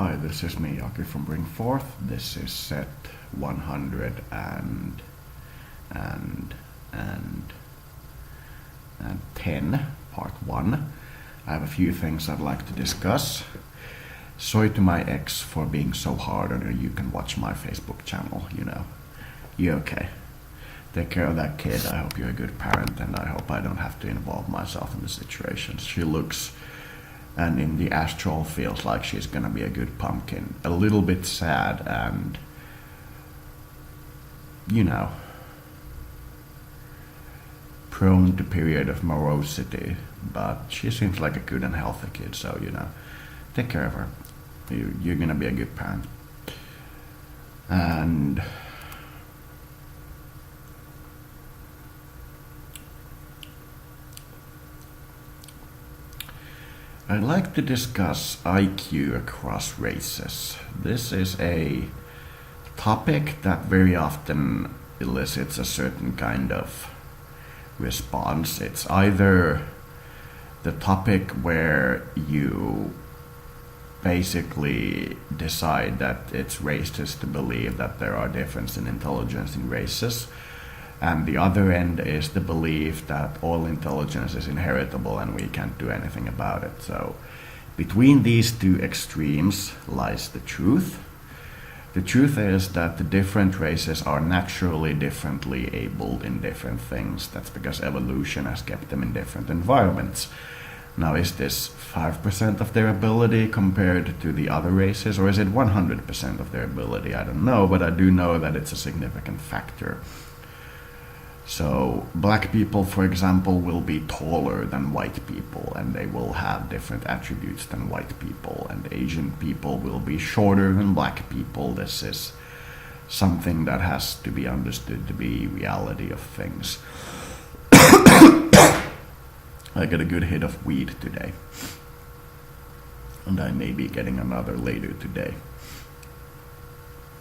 Hi, this is me, Aki from Bring Forth. This is set 100 and 10, part 1. I have a few things I'd like to discuss. Sorry to my ex for being so hard on her. You can watch my Facebook channel, you know. You okay? Take care of that kid. I hope you're a good parent, and I hope I don't have to involve myself in the situations. She looks, and in the astral feels like she's gonna be a good pumpkin. A little bit sad and, you know, prone to period of morosity, but she seems like a good and healthy kid, so, you know, take care of her. You're gonna be a good parent. And I'd like to discuss IQ across races. This is a topic that very often elicits a certain kind of response. It's either the topic where you basically decide that it's racist to believe that there are differences in intelligence in races, and the other end is the belief that all intelligence is inheritable and we can't do anything about it. So between these two extremes lies the truth. The truth is that the different races are naturally differently abled in different things. That's because evolution has kept them in different environments. Now, is this 5% of their ability compared to the other races, or is it 100% of their ability? I don't know, but I do know that it's a significant factor. So black people, for example, will be taller than white people, and they will have different attributes than white people, and Asian people will be shorter than black people. This is something that has to be understood to be reality of things. I got a good hit of weed today, and I may be getting another later today.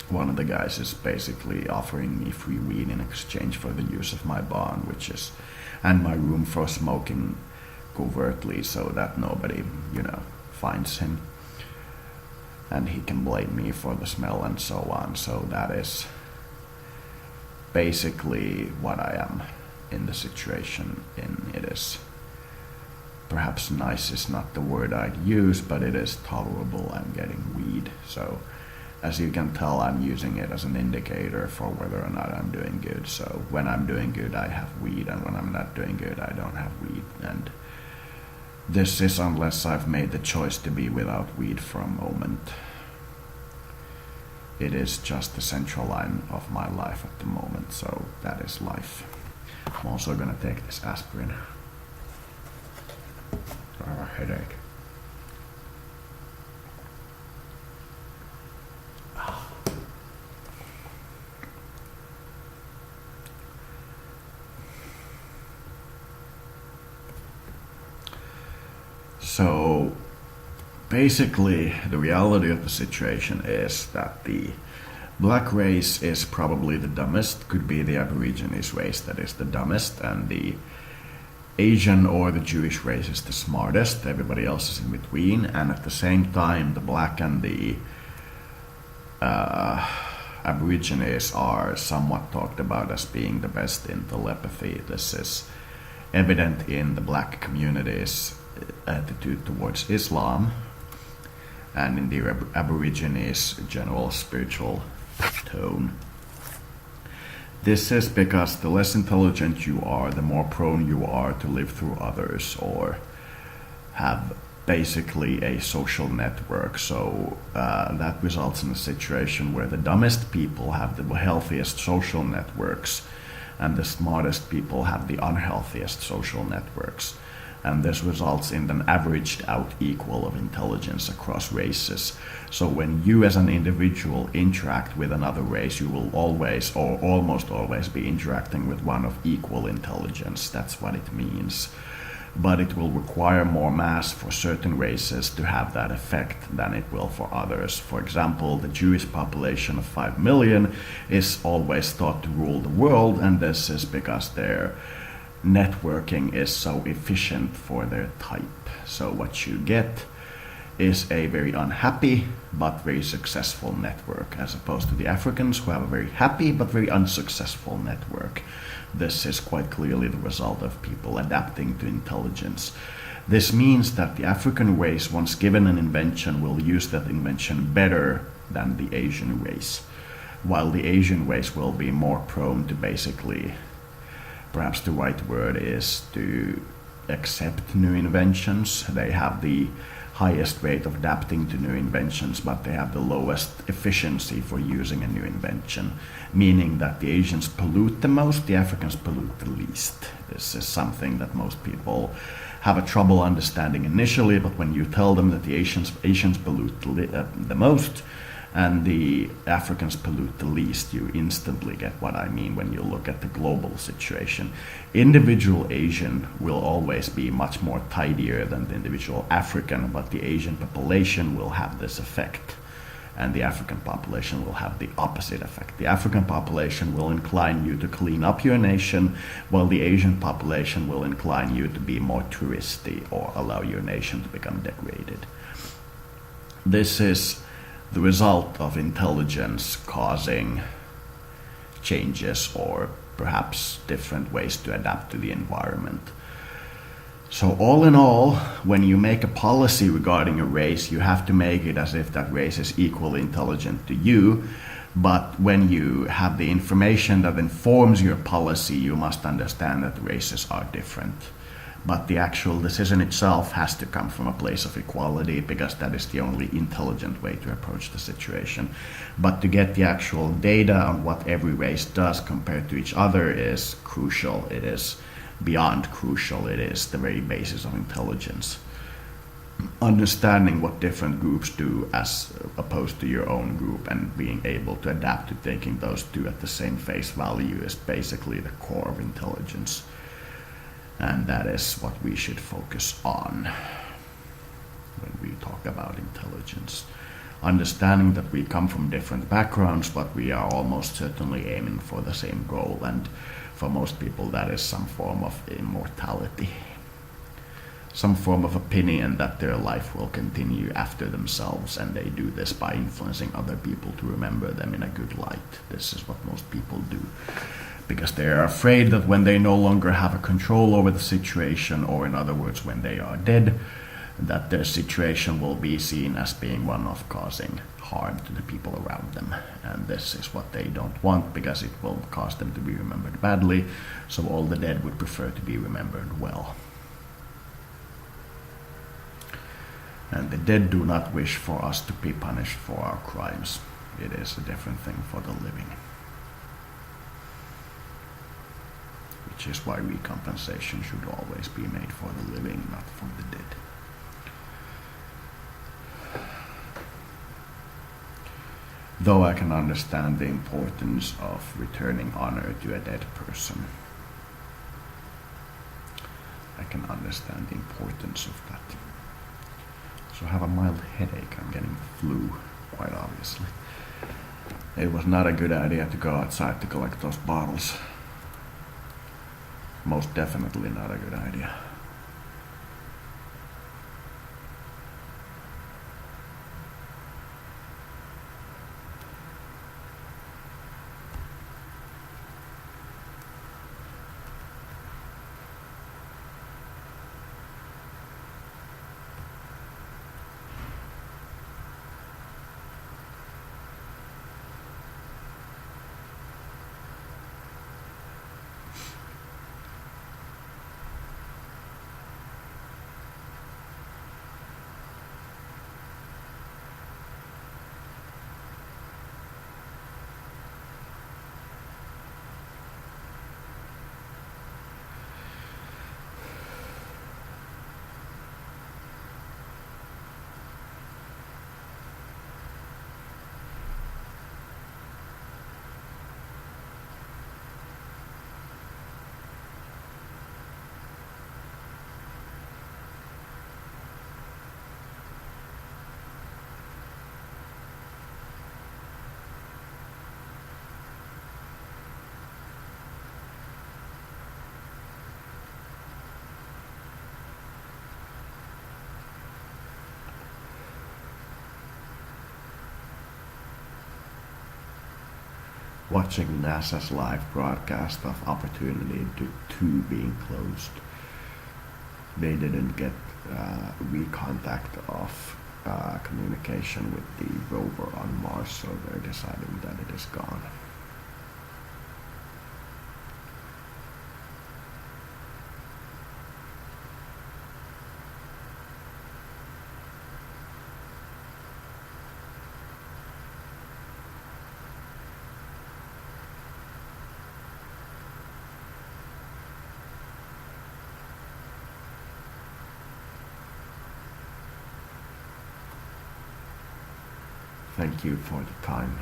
One of the guys is basically offering me free weed in exchange for the use of my barn, and my room for smoking covertly so that nobody, you know, finds him. And he can blame me for the smell and so on. So that is basically what I am in the situation in. It is perhaps nice is not the word I'd use, but it is tolerable. I'm getting weed. So as you can tell, I'm using it as an indicator for whether or not I'm doing good. So when I'm doing good, I have weed, and when I'm not doing good, I don't have weed. And this is unless I've made the choice to be without weed for a moment. It is just the central line of my life at the moment, so that is life. I'm also gonna take this aspirin. I have a headache. So basically the reality of the situation is that the black race is probably the dumbest, could be the Aborigines race that is the dumbest, and the Asian or the Jewish race is the smartest. Everybody else is in between, and at the same time the black and the Aborigines are somewhat talked about as being the best in telepathy. This is evident in the black community's attitude towards Islam and in the Aborigines' general spiritual tone. This is because the less intelligent you are, the more prone you are to live through others or have basically a social network. So that results in a situation where the dumbest people have the healthiest social networks and the smartest people have the unhealthiest social networks. And this results in an averaged out equal of intelligence across races. So when you as an individual interact with another race, you will always or almost always be interacting with one of equal intelligence. That's what it means. But it will require more mass for certain races to have that effect than it will for others. For example, the Jewish population of 5 million is always thought to rule the world, and this is because their networking is so efficient for their type. So what you get is a very unhappy but very successful network, as opposed to the Africans, who have a very happy but very unsuccessful network. This is quite clearly the result of people adapting to intelligence. This means that the African race, once given an invention, will use that invention better than the Asian race, while the Asian race will be more prone to basically, perhaps the right word is to accept new inventions. They have the highest rate of adapting to new inventions, but they have the lowest efficiency for using a new invention, meaning that the Asians pollute the most, the Africans pollute the least. This is something that most people have a trouble understanding initially, but when you tell them that the Asians pollute the most and the Africans pollute the least, you instantly get what I mean when you look at the global situation. Individual Asian will always be much more tidier than the individual African, but the Asian population will have this effect, and the African population will have the opposite effect. The African population will incline you to clean up your nation, while the Asian population will incline you to be more touristy or allow your nation to become degraded. This is the result of intelligence causing changes, or perhaps different ways to adapt to the environment. So all in all, when you make a policy regarding a race, you have to make it as if that race is equally intelligent to you. But when you have the information that informs your policy, you must understand that races are different. But the actual decision itself has to come from a place of equality, because that is the only intelligent way to approach the situation. But to get the actual data on what every race does compared to each other is crucial. It is beyond crucial. It is the very basis of intelligence. Understanding what different groups do as opposed to your own group, and being able to adapt to taking those two at the same face value, is basically the core of intelligence. And that is what we should focus on when we talk about intelligence. Understanding that we come from different backgrounds, but we are almost certainly aiming for the same goal, and for most people that is some form of immortality. Some form of opinion that their life will continue after themselves, and they do this by influencing other people to remember them in a good light. This is what most people do, because they are afraid that when they no longer have a control over the situation, or in other words, when they are dead, that their situation will be seen as being one of causing harm to the people around them. And this is what they don't want, because it will cause them to be remembered badly, so all the dead would prefer to be remembered well. And the dead do not wish for us to be punished for our crimes. It is a different thing for the living. Which is why recompensation should always be made for the living, not for the dead. Though I can understand the importance of returning honor to a dead person. I can understand the importance of that. So I have a mild headache. I'm getting the flu, quite obviously. It was not a good idea to go outside to collect those bottles. Most definitely not a good idea. watching NASA's live broadcast of Opportunity 2 being closed. They didn't get recontact of communication with the rover on Mars, so they're deciding that it is gone. Thank you for the time.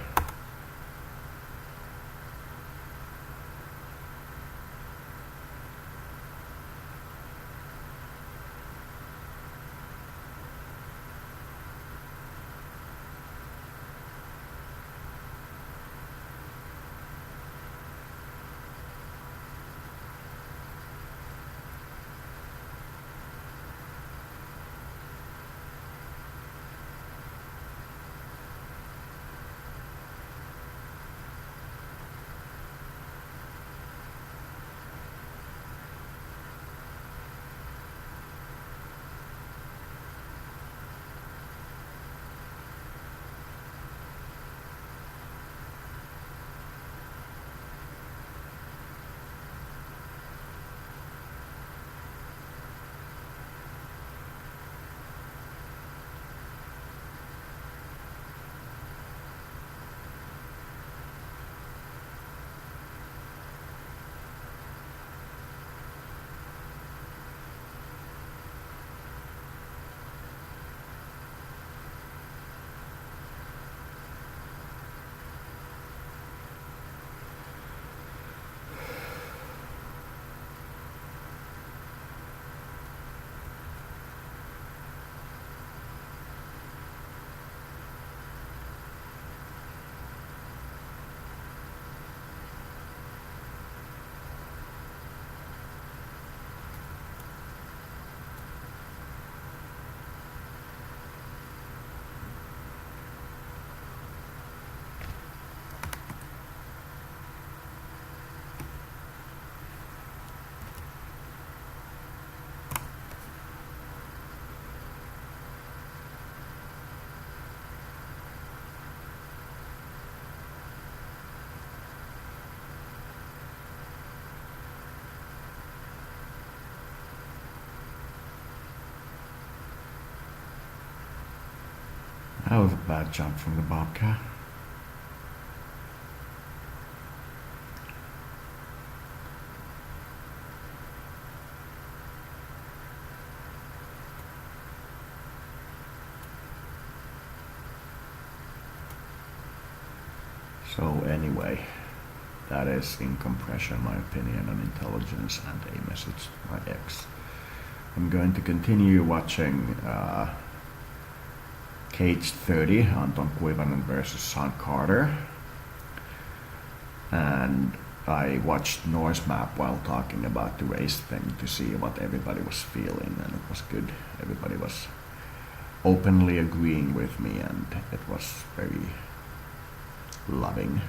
That was a bad jump from the Bobcat. So anyway, that is in compression my opinion on intelligence and a message to my ex. I'm going to continue watching Cage 30, Anton Kuivanen versus Sean Carter. And I watched Norse Map while talking about the race thing to see what everybody was feeling, and it was good. Everybody was openly agreeing with me, and it was very loving.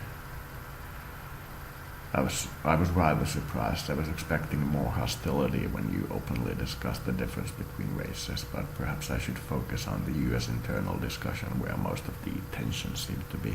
I was rather surprised. I was expecting more hostility when you openly discussed the difference between races, but perhaps I should focus on the US internal discussion where most of the tension seemed to be.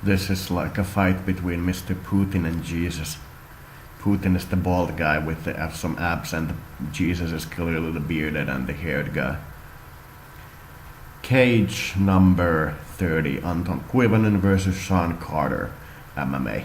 This is like a fight between Mr. Putin and Jesus. Putin is the bald guy with some abs, and Jesus is clearly the bearded and the haired guy. Cage number 30, Anton Kuivanen versus Sean Carter, MMA.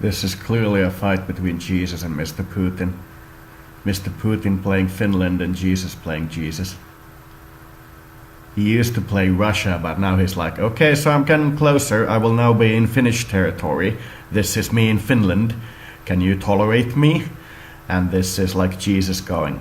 This is clearly a fight between Jesus and Mr. Putin. Mr. Putin playing Finland and Jesus playing Jesus. He used to play Russia, but now he's like, okay, so I'm getting closer. I will now be in Finnish territory. This is me in Finland. Can you tolerate me? And this is like Jesus going,